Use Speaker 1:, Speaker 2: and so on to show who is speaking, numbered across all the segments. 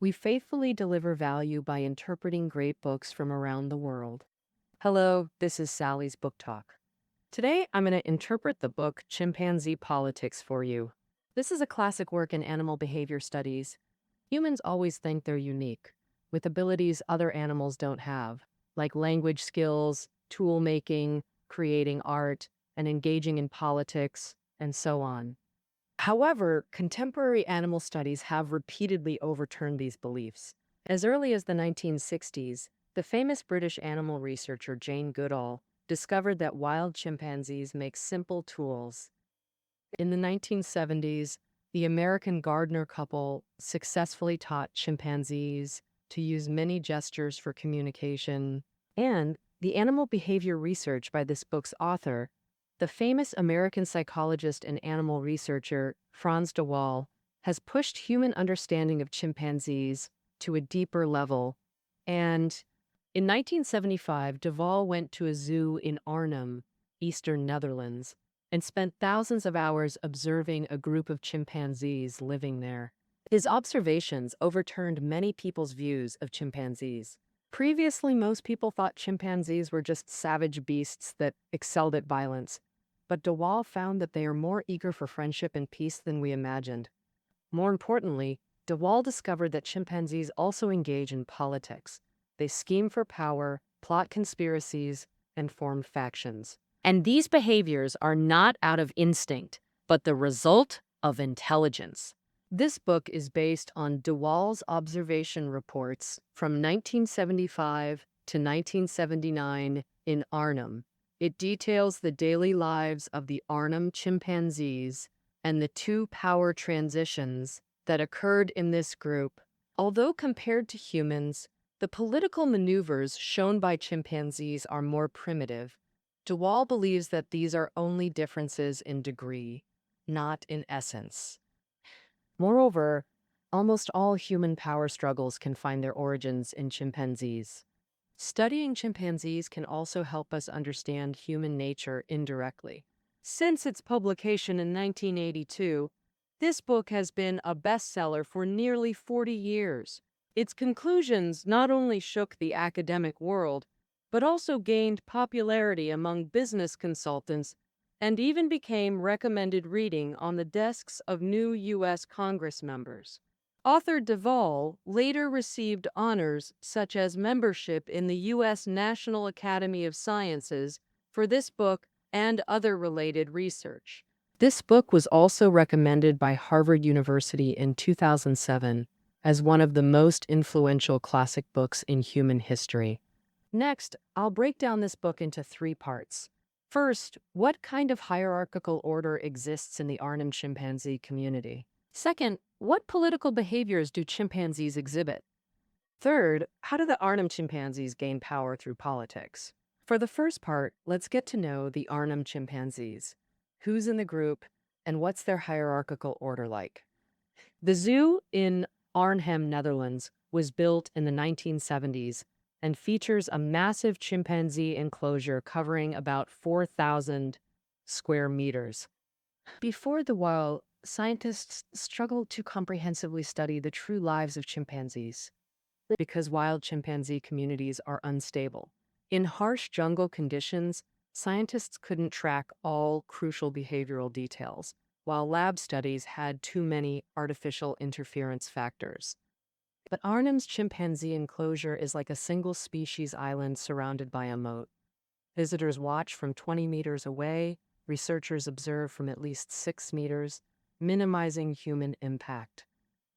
Speaker 1: We faithfully deliver value by interpreting great books from around the world. Hello, this is Sally's Book Talk. Today, I'm going to interpret the book Chimpanzee Politics for you. This is a classic work in animal behavior studies. Humans always think they're unique, with abilities other animals don't have, like language skills, tool making, creating art, and engaging in politics, and so on. However, contemporary animal studies have repeatedly overturned these beliefs. As early as the 1960s, the famous British animal researcher Jane Goodall discovered that wild chimpanzees make simple tools. In the 1970s, the American Gardner couple successfully taught chimpanzees to use many gestures for communication. And the animal behavior research by this book's author, the famous American psychologist and animal researcher Frans de Waal, has pushed human understanding of chimpanzees to a deeper level. And in 1975, de Waal went to a zoo in Arnhem, eastern Netherlands, and spent thousands of hours observing a group of chimpanzees living there. His observations overturned many people's views of chimpanzees. Previously, most people thought chimpanzees were just savage beasts that excelled at violence, but de Waal found that they are more eager for friendship and peace than we imagined. More importantly, de Waal discovered that chimpanzees also engage in politics. They scheme for power, plot conspiracies, and form factions. And these behaviors are not out of instinct, but the result of intelligence. This book is based on de Waal's observation reports from 1975 to 1979 in Arnhem. It details the daily lives of the Arnhem chimpanzees and the two power transitions that occurred in this group. Although compared to humans, the political maneuvers shown by chimpanzees are more primitive. De Waal believes that these are only differences in degree, not in essence. Moreover, almost all human power struggles can find their origins in chimpanzees. Studying chimpanzees can also help us understand human nature indirectly. Since its publication in 1982, this book has been a bestseller for nearly 40 years. Its conclusions not only shook the academic world, but also gained popularity among business consultants and even became recommended reading on the desks of new U.S. Congress members. Author de Waal later received honors such as membership in the U.S. National Academy of Sciences for this book and other related research. This book was also recommended by Harvard University in 2007 as one of the most influential classic books in human history. Next, I'll break down this book into 3 parts. First, what kind of hierarchical order exists in the Arnhem chimpanzee community? Second, what political behaviors do chimpanzees exhibit? Third, how do the Arnhem chimpanzees gain power through politics? For the first part, let's get to know the Arnhem chimpanzees. Who's in the group, and what's their hierarchical order like? The zoo in Arnhem, Netherlands, was built in the 1970s and features a massive chimpanzee enclosure covering about 4,000 square meters. Before the Waal, scientists struggled to comprehensively study the true lives of chimpanzees because wild chimpanzee communities are unstable. In harsh jungle conditions, scientists couldn't track all crucial behavioral details, while lab studies had too many artificial interference factors. But Arnhem's chimpanzee enclosure is like a single-species island surrounded by a moat. Visitors watch from 20 meters away, researchers observe from at least 6 meters, minimizing human impact.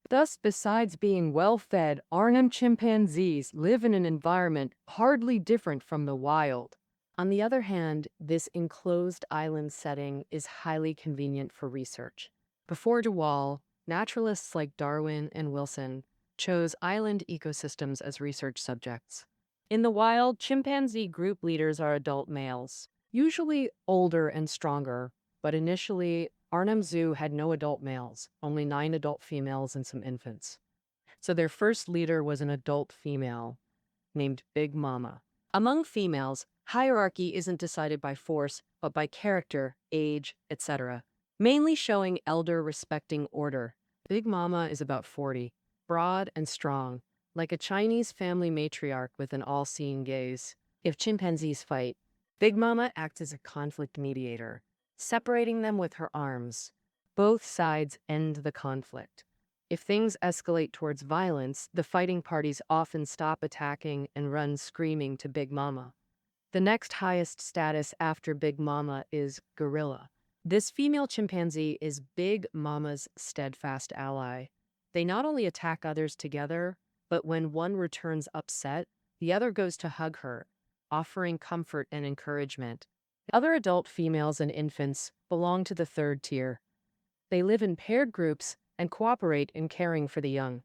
Speaker 1: Thus, besides being well-fed, Arnhem chimpanzees live in an environment hardly different from the wild. On the other hand, this enclosed island setting is highly convenient for research. Before de Waal, naturalists like Darwin and Wilson chose island ecosystems as research subjects. In the wild, chimpanzee group leaders are adult males, usually older and stronger, but initially, Arnhem Zoo had no adult males, only 9 adult females and some infants. So their first leader was an adult female named Big Mama. Among females, hierarchy isn't decided by force, but by character, age, etc., mainly showing elder respecting order. Big Mama is about 40. broad and strong, like a Chinese family matriarch with an all-seeing gaze. If chimpanzees fight, Big Mama acts as a conflict mediator, separating them with her arms. Both sides end the conflict. If things escalate towards violence, the fighting parties often stop attacking and run screaming to Big Mama. The next highest status after Big Mama is gorilla. This female chimpanzee is Big Mama's steadfast ally. They not only attack others together, but when one returns upset, the other goes to hug her, offering comfort and encouragement. Other adult females and infants belong to the third tier. They live in paired groups and cooperate in caring for the young.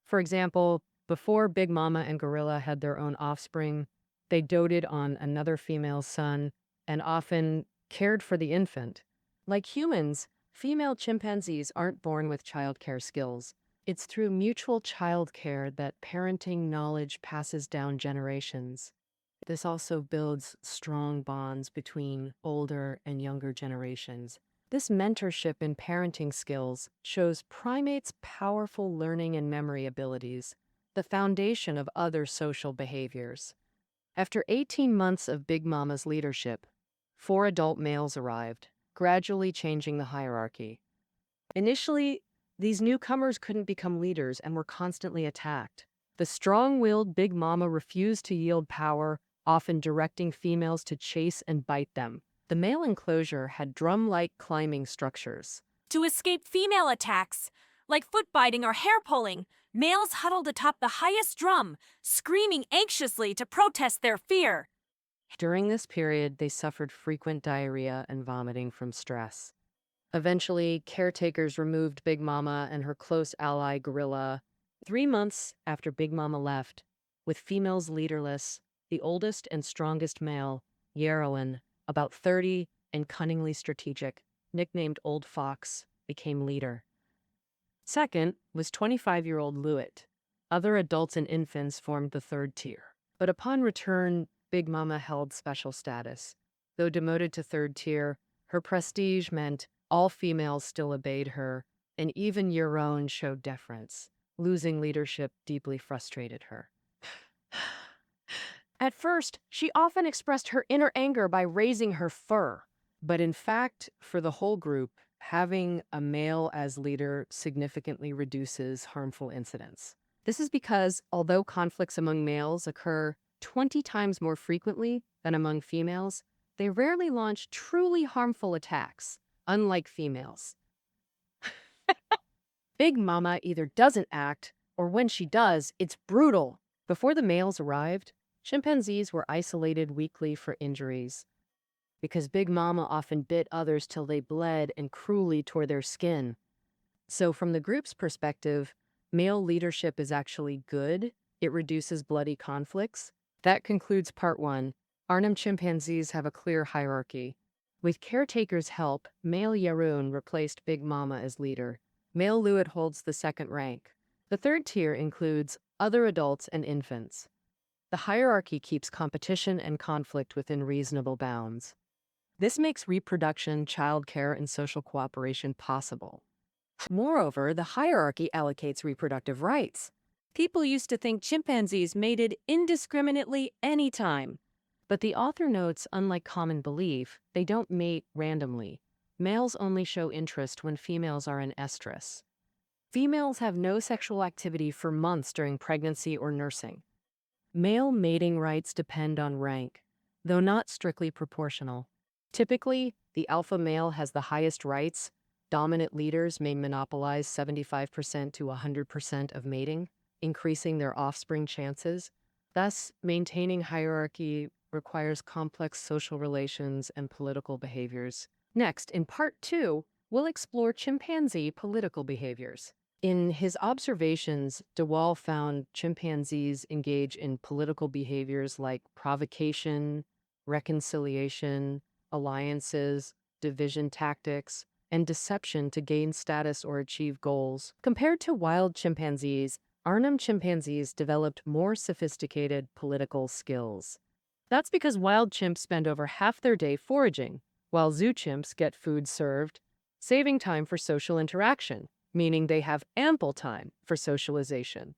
Speaker 1: For example, before Big Mama and gorilla had their own offspring, they doted on another female's son and often cared for the infant. Like humans, female chimpanzees aren't born with childcare skills. It's through mutual childcare that parenting knowledge passes down generations. This also builds strong bonds between older and younger generations. This mentorship in parenting skills shows primates' powerful learning and memory abilities, the foundation of other social behaviors. After 18 months of Big Mama's leadership, 4 adult males arrived, gradually changing the hierarchy. Initially, these newcomers couldn't become leaders and were constantly attacked. The strong-willed Big Mama refused to yield power, often directing females to chase and bite them. The male enclosure had drum-like climbing structures.
Speaker 2: To escape female attacks, like foot biting or hair pulling, males huddled atop the highest drum, screaming anxiously to protest their fear.
Speaker 1: During this period, they suffered frequent diarrhea and vomiting from stress. Eventually, caretakers removed Big Mama and her close ally, gorilla. 3 months after Big Mama left, with females leaderless, the oldest and strongest male, Yarrowan, about 30 and cunningly strategic, nicknamed Old Fox, became leader. Second was 25-year-old Lewitt. Other adults and infants formed the third tier. But upon return, Big Mama held special status. Though demoted to third tier, her prestige meant all females still obeyed her, and even Yaron showed deference. Losing leadership deeply frustrated her. At first, she often expressed her inner anger by raising her fur. But in fact, for the whole group, having a male as leader significantly reduces harmful incidents. This is because, although conflicts among males occur 20 times more frequently than among females, they rarely launch truly harmful attacks, unlike females. Big Mama either doesn't act, or when she does, it's brutal. Before the males arrived, chimpanzees were isolated weekly for injuries, because Big Mama often bit others till they bled and cruelly tore their skin. So from the group's perspective, male leadership is actually good. It reduces bloody conflicts. That concludes part 1. Arnhem chimpanzees have a clear hierarchy. With caretakers' help, male Yaroon replaced Big Mama as leader. Male Lewitt holds the second rank. The third tier includes other adults and infants. The hierarchy keeps competition and conflict within reasonable bounds. This makes reproduction, childcare, and social cooperation possible. Moreover, the hierarchy allocates reproductive rights. People used to think chimpanzees mated indiscriminately anytime. But the author notes, unlike common belief, they don't mate randomly. Males only show interest when females are in estrus. Females have no sexual activity for months during pregnancy or nursing. Male mating rights depend on rank, though not strictly proportional. Typically, the alpha male has the highest rights. Dominant leaders may monopolize 75% to 100% of mating, increasing their offspring chances. Thus, maintaining hierarchy requires complex social relations and political behaviors. Next, in part 2, we'll explore chimpanzee political behaviors. In his observations, de Waal found chimpanzees engage in political behaviors like provocation, reconciliation, alliances, division tactics, and deception to gain status or achieve goals. Compared to wild chimpanzees, Arnhem chimpanzees developed more sophisticated political skills. That's because wild chimps spend over half their day foraging, while zoo chimps get food served, saving time for social interaction. meaning they have ample time for socialization.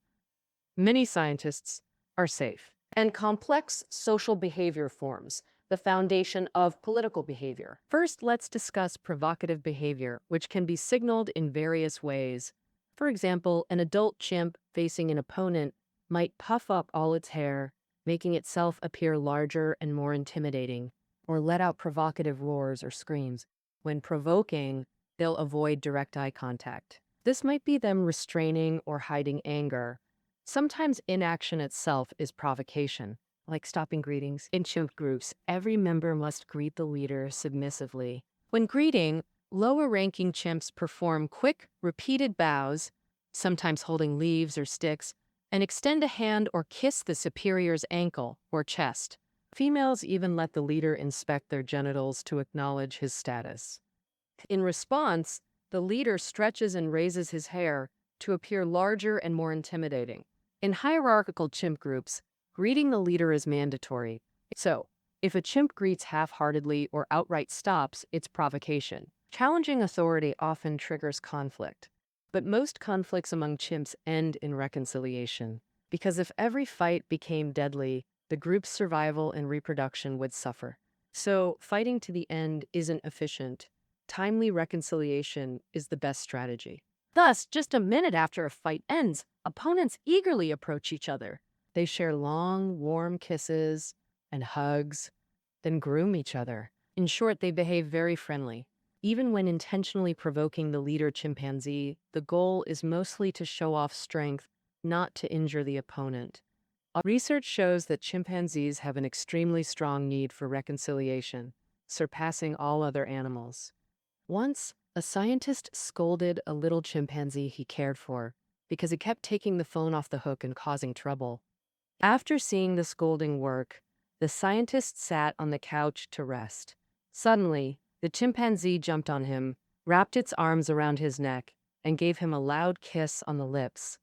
Speaker 1: Many scientists are safe. And complex social behavior forms the foundation of political behavior. First, let's discuss provocative behavior, which can be signaled in various ways. For example, an adult chimp facing an opponent might puff up all its hair, making itself appear larger and more intimidating, or let out provocative roars or screams. When provoking, they'll avoid direct eye contact. This might be them restraining or hiding anger. Sometimes inaction itself is provocation, like stopping greetings. In chimp groups, every member must greet the leader submissively. When greeting, lower-ranking chimps perform quick, repeated bows, sometimes holding leaves or sticks, and extend a hand or kiss the superior's ankle or chest. Females even let the leader inspect their genitals to acknowledge his status. In response, the leader stretches and raises his hair to appear larger and more intimidating. In hierarchical chimp groups, greeting the leader is mandatory. So, if a chimp greets half-heartedly or outright stops, it's provocation. Challenging authority often triggers conflict. But most conflicts among chimps end in reconciliation. Because if every fight became deadly, the group's survival and reproduction would suffer. So, fighting to the end isn't efficient. Timely reconciliation is the best strategy. Thus, just a minute after a fight ends, opponents eagerly approach each other. They share long, warm kisses and hugs, then groom each other. In short, they behave very friendly. Even when intentionally provoking the leader chimpanzee, the goal is mostly to show off strength, not to injure the opponent. Research shows that chimpanzees have an extremely strong need for reconciliation, surpassing all other animals. Once, a scientist scolded a little chimpanzee he cared for because it kept taking the phone off the hook and causing trouble. After seeing the scolding work, the scientist sat on the couch to rest. Suddenly, the chimpanzee jumped on him, wrapped its arms around his neck, and gave him a loud kiss on the lips.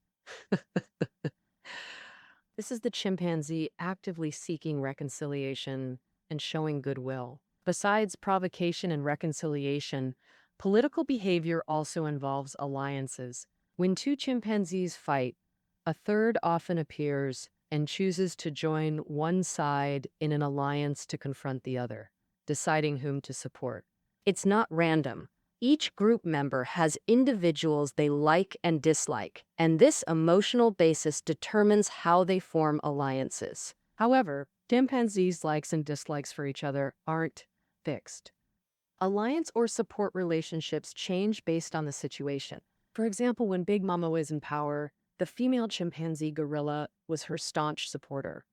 Speaker 1: This is the chimpanzee actively seeking reconciliation and showing goodwill. Besides provocation and reconciliation, political behavior also involves alliances. When two chimpanzees fight, a third often appears and chooses to join one side in an alliance to confront the other, deciding whom to support. It's not random. Each group member has individuals they like and dislike, and this emotional basis determines how they form alliances. However, chimpanzees' likes and dislikes for each other aren't fixed. Alliance or support relationships change based on the situation. For example, when Big Mama was in power, the female chimpanzee gorilla was her staunch supporter.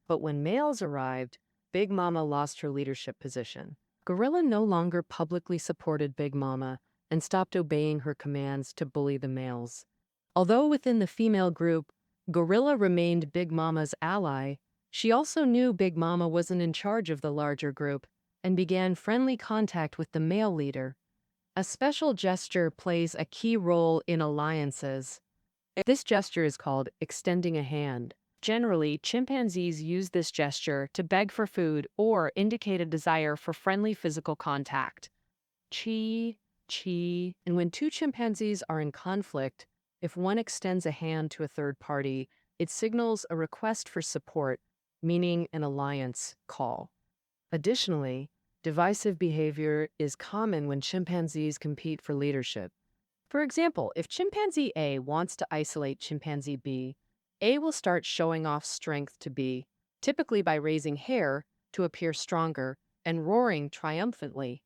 Speaker 1: But when males arrived, Big Mama lost her leadership position. Gorilla no longer publicly supported Big Mama and stopped obeying her commands to bully the males. Although within the female group, Gorilla remained Big Mama's ally, she also knew Big Mama wasn't in charge of the larger group and began friendly contact with the male leader. A special gesture plays a key role in alliances. This gesture is called extending a hand. Generally, chimpanzees use this gesture to beg for food or indicate a desire for friendly physical contact. Chi, chi. And when two chimpanzees are in conflict, if one extends a hand to a third party, it signals a request for support, meaning an alliance call. Additionally, divisive behavior is common when chimpanzees compete for leadership. For example, if chimpanzee A wants to isolate chimpanzee B, A will start showing off strength to B, typically by raising hair to appear stronger and roaring triumphantly.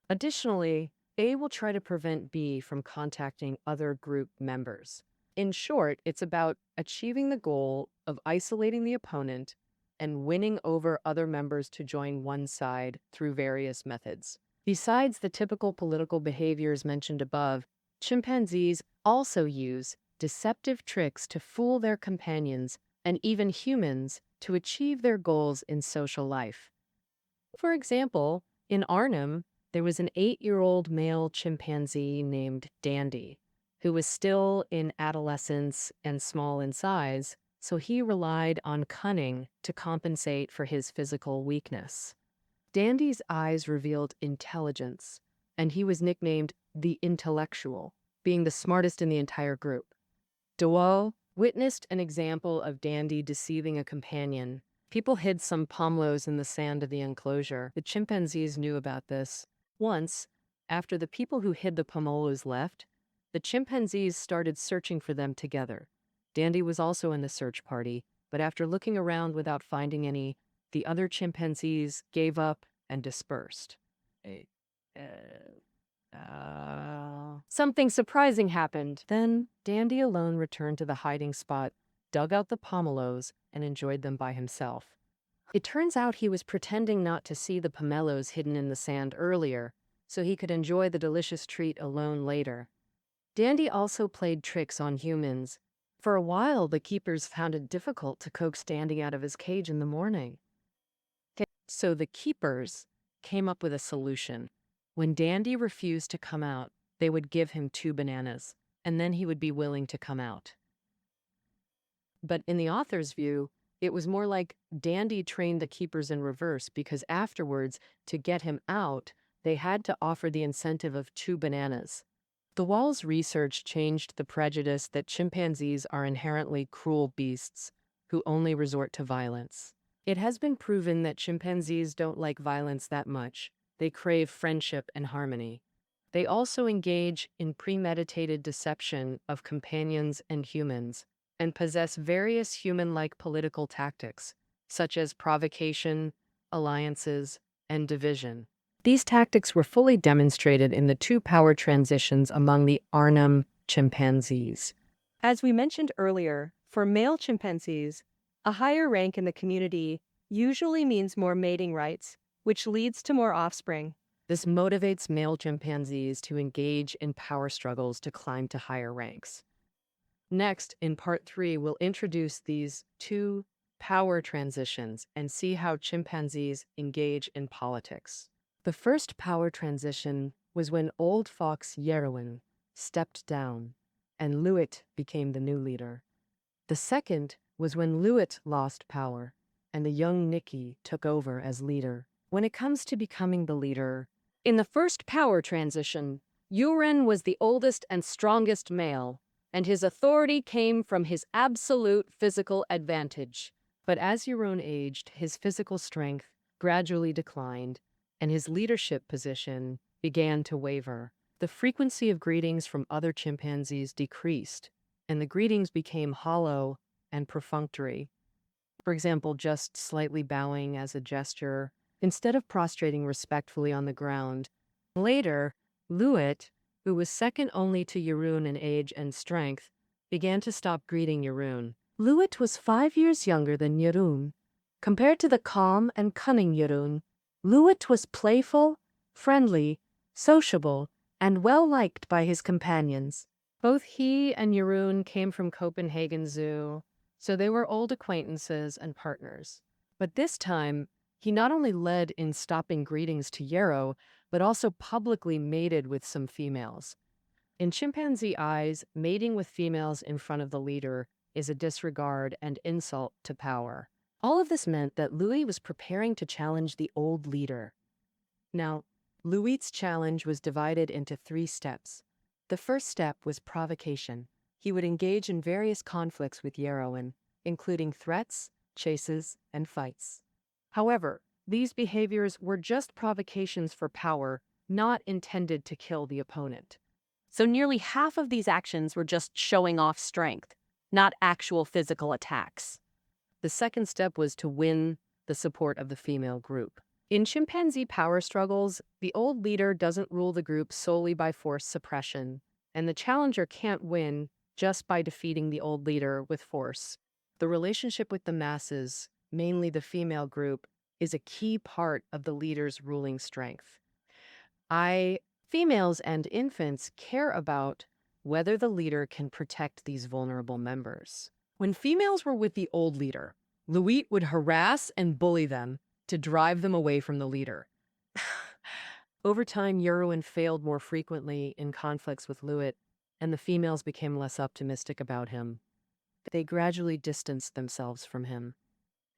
Speaker 1: Additionally, A will try to prevent B from contacting other group members. In short, it's about achieving the goal of isolating the opponent and winning over other members to join one side through various methods. Besides the typical political behaviors mentioned above, chimpanzees also use deceptive tricks to fool their companions and even humans to achieve their goals in social life. For example, in Arnhem, there was an 8-year-old male chimpanzee named Dandy, who was still in adolescence and small in size, so he relied on cunning to compensate for his physical weakness. Dandy's eyes revealed intelligence, and he was nicknamed the Intellectual being the smartest in the entire group. Dewalt witnessed an example of Dandy deceiving a companion. People hid some pomelos in the sand of the enclosure. The chimpanzees knew about this. Once, after the people who hid the pomelos left, the chimpanzees started searching for them together. Dandy was also in the search party, but after looking around without finding any, the other chimpanzees gave up and dispersed. Something surprising happened. Then Dandy alone returned to the hiding spot, dug out the pomelos, and enjoyed them by himself. It turns out he was pretending not to see the pomelos hidden in the sand earlier, so he could enjoy the delicious treat alone later. Dandy also played tricks on humans. For a while, the keepers found it difficult to coax Dandy out of his cage in the morning. So the keepers came up with a solution. When Dandy refused to come out, they would give him 2 bananas, and then he would be willing to come out. But in the author's view, it was more like Dandy trained the keepers in reverse, because afterwards, to get him out, they had to offer the incentive of 2 bananas. The Wall's research changed the prejudice that chimpanzees are inherently cruel beasts who only resort to violence. It has been proven that chimpanzees don't like violence that much. They crave friendship and harmony. They also engage in premeditated deception of companions and humans, and possess various human-like political tactics, such as provocation, alliances, and division. These tactics were fully demonstrated in the 2 power transitions among the Arnhem chimpanzees.
Speaker 3: As we mentioned earlier, for male chimpanzees, a higher rank in the community usually means more mating rights, which leads to more offspring.
Speaker 1: This motivates male chimpanzees to engage in power struggles to climb to higher ranks. Next, in part 3, we'll introduce these 2 power transitions and see how chimpanzees engage in politics. The first power transition was when old fox Yerwin stepped down and Louet became the new leader. The second was when Louet lost power and the young Nicky took over as leader. When it comes to becoming the leader, in the first power transition, Yuren was the oldest and strongest male, and his authority came from his absolute physical advantage. But as Yuren aged, his physical strength gradually declined, and his leadership position began to waver. The frequency of greetings from other chimpanzees decreased, and the greetings became hollow and perfunctory. For example, just slightly bowing as a gesture, instead of prostrating respectfully on the ground. Later, Louet, who was second only to Jeroen in age and strength, began to stop greeting Jeroen. Louet was 5 years younger than Jeroen. Compared to the calm and cunning Jeroen, Louet was playful, friendly, sociable, and well-liked by his companions. Both he and Jeroen came from Copenhagen Zoo, so they were old acquaintances and partners. But this time, he not only led in stopping greetings to Yarrow, but also publicly mated with some females. In chimpanzee eyes, mating with females in front of the leader is a disregard and insult to power. All of this meant that Louis was preparing to challenge the old leader. Now, Louis's challenge was divided into 3 steps. The first step was provocation. He would engage in various conflicts with Yeroen, including threats, chases, and fights. However, these behaviors were just provocations for power, not intended to kill the opponent.
Speaker 3: So nearly half of these actions were just showing off strength, not actual physical attacks.
Speaker 1: The second step was to win the support of the female group. In chimpanzee power struggles, the old leader doesn't rule the group solely by forced suppression, and the challenger can't win just by defeating the old leader with force. The relationship with the masses, mainly the female group, is a key part of the leader's ruling strength. Females and infants care about whether the leader can protect these vulnerable members. When females were with the old leader, Louis would harass and bully them to drive them away from the leader. Over time, Jeroen failed more frequently in conflicts with Louis, and the females became less optimistic about him. They gradually distanced themselves from him.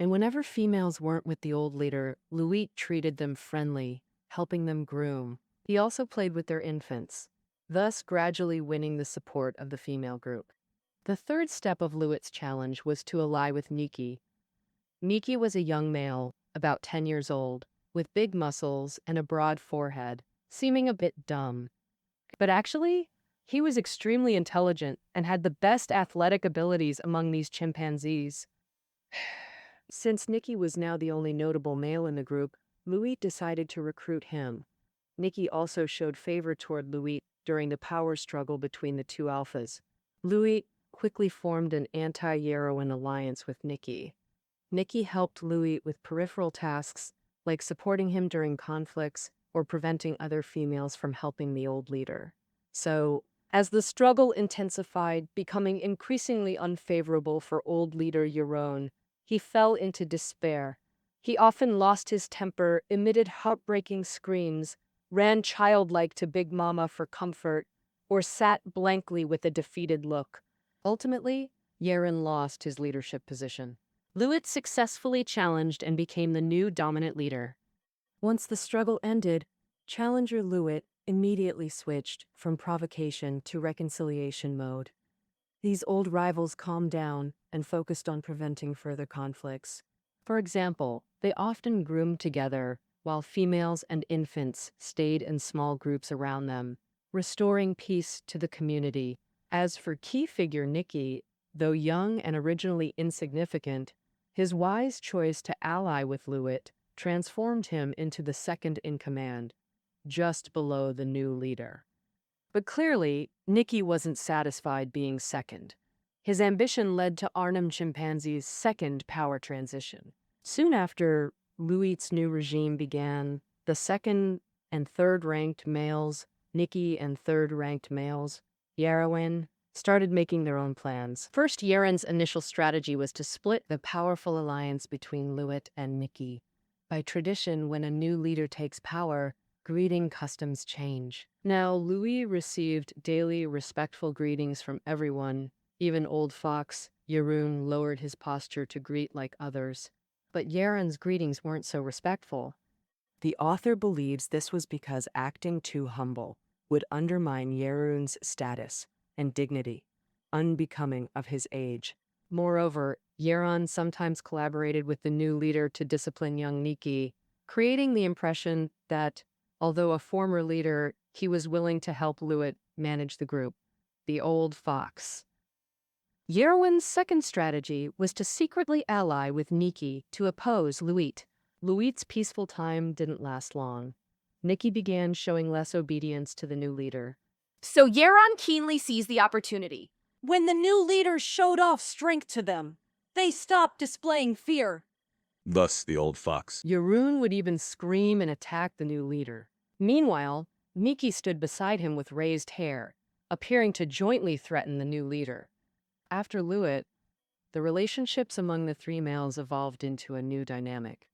Speaker 1: And whenever females weren't with the old leader, Louis treated them friendly, helping them groom. He also played with their infants. thus gradually winning the support of the female group. The third step of Lewitt's challenge was to ally with Nikki. Nikki was a young male, about 10 years old, with big muscles and a broad forehead, seeming a bit dumb. But actually, he was extremely intelligent and had the best athletic abilities among these chimpanzees. Since Nikki was now the only notable male in the group, Louis decided to recruit him. Nikki also showed favor toward Louis during the power struggle between the two alphas. Louis quickly formed an anti-Yarrowan alliance with Nikki. Nikki helped Louis with peripheral tasks like supporting him during conflicts or preventing other females from helping the old leader. So, as the struggle intensified, becoming increasingly unfavorable for old leader Yaron, he fell into despair. He often lost his temper, emitted heartbreaking screams, ran childlike to Big Mama for comfort, or sat blankly with a defeated look. Ultimately, Yaron lost his leadership position. Lewitt successfully challenged and became the new dominant leader. Once the struggle ended, challenger Lewitt immediately switched from provocation to reconciliation mode. These old rivals calmed down and focused on preventing further conflicts. For example, they often groomed together while females and infants stayed in small groups around them, restoring peace to the community. As for key figure Nikki, though young and originally insignificant, his wise choice to ally with Lewitt transformed him into the second in command, just below the new leader. But clearly, Nikki wasn't satisfied being second. His ambition led to Arnhem Chimpanzee's second power transition. Soon after Lewitt's new regime began, the second and third-ranked males, Nikki and third-ranked males, Yarrowan, started making their own plans. First, Yaron's initial strategy was to split the powerful alliance between Lewitt and Nikki. By tradition, when a new leader takes power, greeting customs change. Now, Louis received daily respectful greetings from everyone. Even old fox, Yaron, lowered his posture to greet like others. But Yaron's greetings weren't so respectful. The author believes this was because acting too humble would undermine Yaron's status and dignity, unbecoming of his age. Moreover, Yaron sometimes collaborated with the new leader to discipline young Nikki, creating the impression that, although a former leader, he was willing to help Lewitt manage the group. The old fox. Yaron's second strategy was to secretly ally with Nikki to oppose Lewitt. Lewitt's peaceful time didn't last long. Nikki began showing less obedience to the new leader.
Speaker 2: So Yaron keenly seized the opportunity.
Speaker 4: When the new leaders showed off strength to them, they stopped displaying fear.
Speaker 5: Thus the old fox.
Speaker 1: Yaron would even scream and attack the new leader. Meanwhile, Nikki stood beside him with raised hair, appearing to jointly threaten the new leader. After Lewitt, the relationships among the three males evolved into a new dynamic.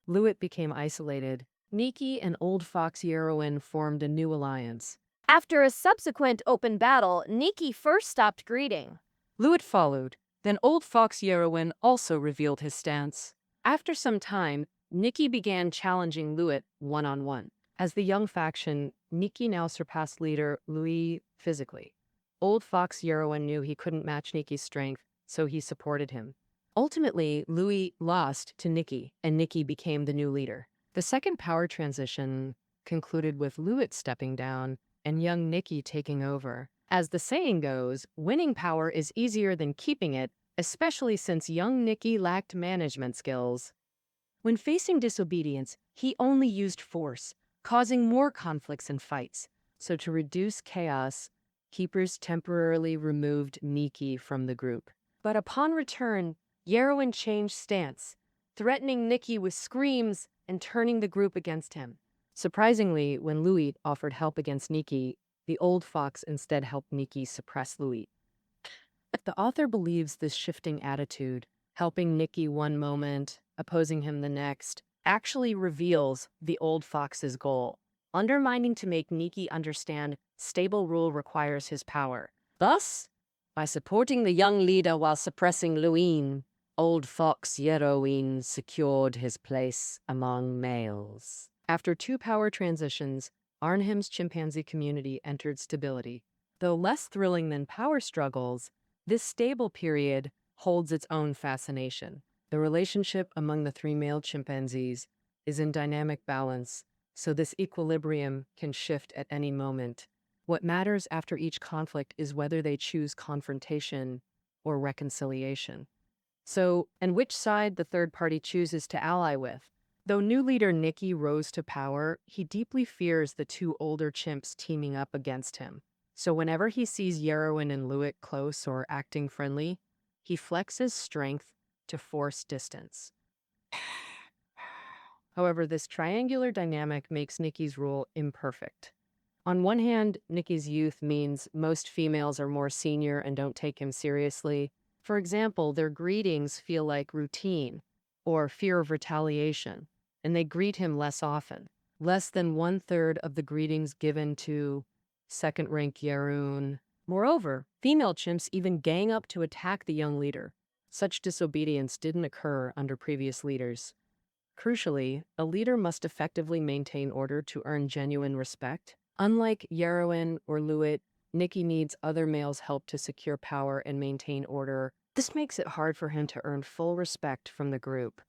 Speaker 1: Lewitt became isolated. Nikki and Old Fox Yaron formed a new alliance.
Speaker 2: After a subsequent open battle, Nikki first stopped greeting.
Speaker 1: Lewitt followed. Then Old Fox Yaron also revealed his stance. After some time, Nikki began challenging Lewitt one-on-one. As the young faction, Nikki now surpassed leader Louis physically. Old Fox Yaron knew he couldn't match Nikki's strength, so he supported him. Ultimately, Louis lost to Nikki, and Nikki became the new leader. The second power transition concluded with Lewitt stepping down and young Nikki taking over. As the saying goes, winning power is easier than keeping it, especially since young Nikki lacked management skills. When facing disobedience, he only used force, causing more conflicts and fights. So to reduce chaos, keepers temporarily removed Nikki from the group. But upon return, Yaron changed stance, threatening Nikki with screams and turning the group against him. Surprisingly, when Louis offered help against Nikki, the old fox instead helped Nikki suppress Louis. The author believes this shifting attitude, helping Nikki one moment, opposing him the next, actually reveals the old fox's goal, undermining to make Nikki understand stable rule requires his power. Thus, by supporting the young leader while suppressing Louis, Old Fox Yaron secured his place among males. After two power transitions, Arnhem's chimpanzee community entered stability. Though less thrilling than power struggles, this stable period holds its own fascination. The relationship among the three male chimpanzees is in dynamic balance, so this equilibrium can shift at any moment. What matters after each conflict is whether they choose confrontation or reconciliation. So, and which side the third party chooses to ally with. Though new leader Nicky rose to power, he deeply fears the two older chimps teaming up against him. So whenever he sees Yarrow and Lewitt close or acting friendly, he flexes strength to force distance. However, this triangular dynamic makes Nicky's rule imperfect. On one hand, Nicky's youth means most females are more senior and don't take him seriously. For example, their greetings feel like routine or fear of retaliation, and they greet him less often. Less than 1/3 of the greetings given to second-rank Yaroon. Moreover, female chimps even gang up to attack the young leader. Such disobedience didn't occur under previous leaders. Crucially, a leader must effectively maintain order to earn genuine respect. Unlike Yarrow or Lewitt, Nicky needs other males' help to secure power and maintain order. This makes it hard for him to earn full respect from the group.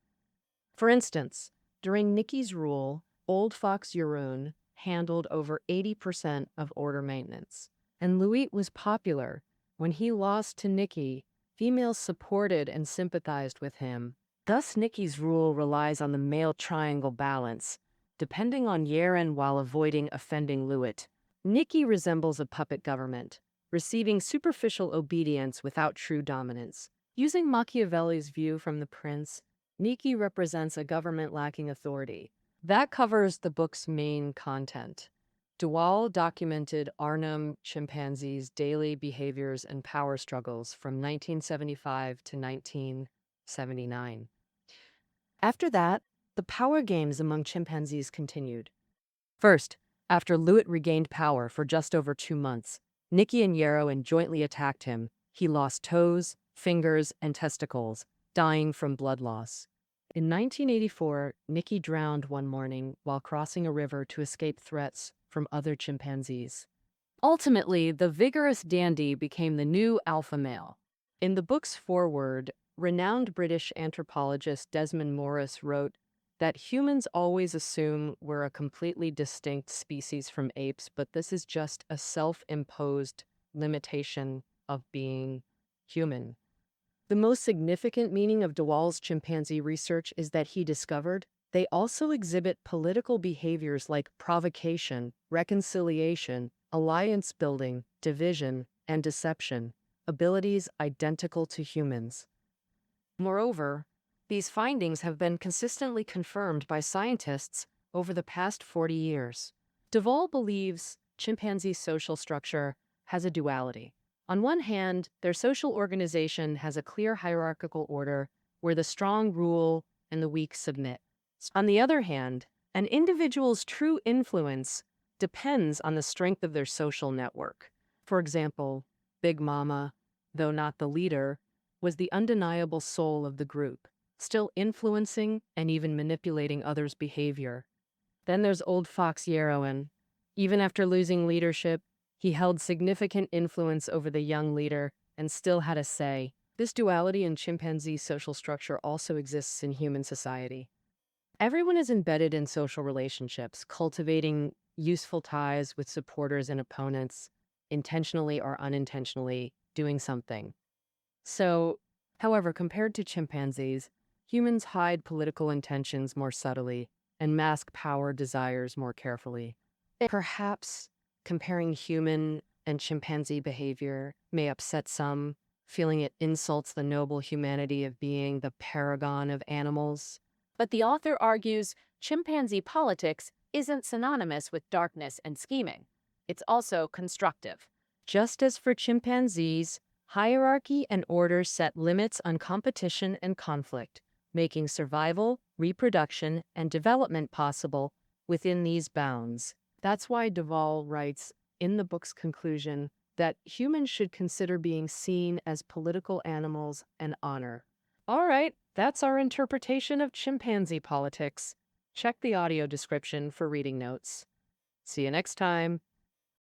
Speaker 1: For instance, during Nicky's rule, Old Fox Yaroon handled over 80% of order maintenance. And Lewitt was popular. When he lost to Nicky, females supported and sympathized with him. Thus, Nicky's rule relies on the male triangle balance, depending on Yaren while avoiding offending Lewitt. Nicky resembles a puppet government, receiving superficial obedience without true dominance. Using Machiavelli's view from The Prince, Nicky represents a government lacking authority. That covers the book's main content. Dewall documented Arnhem chimpanzees' daily behaviors and power struggles from 1975 to 1979. After that, the power games among chimpanzees continued. First, after Lewitt regained power for just over 2 months, Nicky and Yarrow jointly attacked him. He lost toes, fingers, and testicles, dying from blood loss. In 1984, Nicky drowned one morning while crossing a river to escape threats from other chimpanzees. Ultimately, the vigorous dandy became the new alpha male. In the book's foreword, renowned British anthropologist Desmond Morris wrote that humans always assume we're a completely distinct species from apes, but this is just a self-imposed limitation of being human. The most significant meaning of Dewall's chimpanzee research is that he discovered they also exhibit political behaviors like provocation, reconciliation, alliance building, division, and deception, abilities identical to humans. Moreover, these findings have been consistently confirmed by scientists over the past 40 years. Dewall believes chimpanzee social structure has a duality. On one hand, their social organization has a clear hierarchical order where the strong rule and the weak submit. On the other hand, an individual's true influence depends on the strength of their social network. For example, Big Mama, though not the leader, was the undeniable soul of the group, still influencing and even manipulating others' behavior. Then there's Old Fox Yarrow. Even after losing leadership, he held significant influence over the young leader and still had a say. This duality in chimpanzee social structure also exists in human society. Everyone is embedded in social relationships, cultivating useful ties with supporters and opponents, intentionally or unintentionally doing something. So, however, compared to chimpanzees, humans hide political intentions more subtly and mask power desires more carefully. Perhaps comparing human and chimpanzee behavior may upset some, feeling it insults the noble humanity of being the paragon of animals.
Speaker 2: But the author argues chimpanzee politics isn't synonymous with darkness and scheming. It's also constructive.
Speaker 1: Just as for chimpanzees, hierarchy and order set limits on competition and conflict, making survival, reproduction, and development possible within these bounds. That's why Dewall writes in the book's conclusion that humans should consider being seen as political animals and honor. All right, that's our interpretation of chimpanzee politics. Check the audio description for reading notes. See you next time.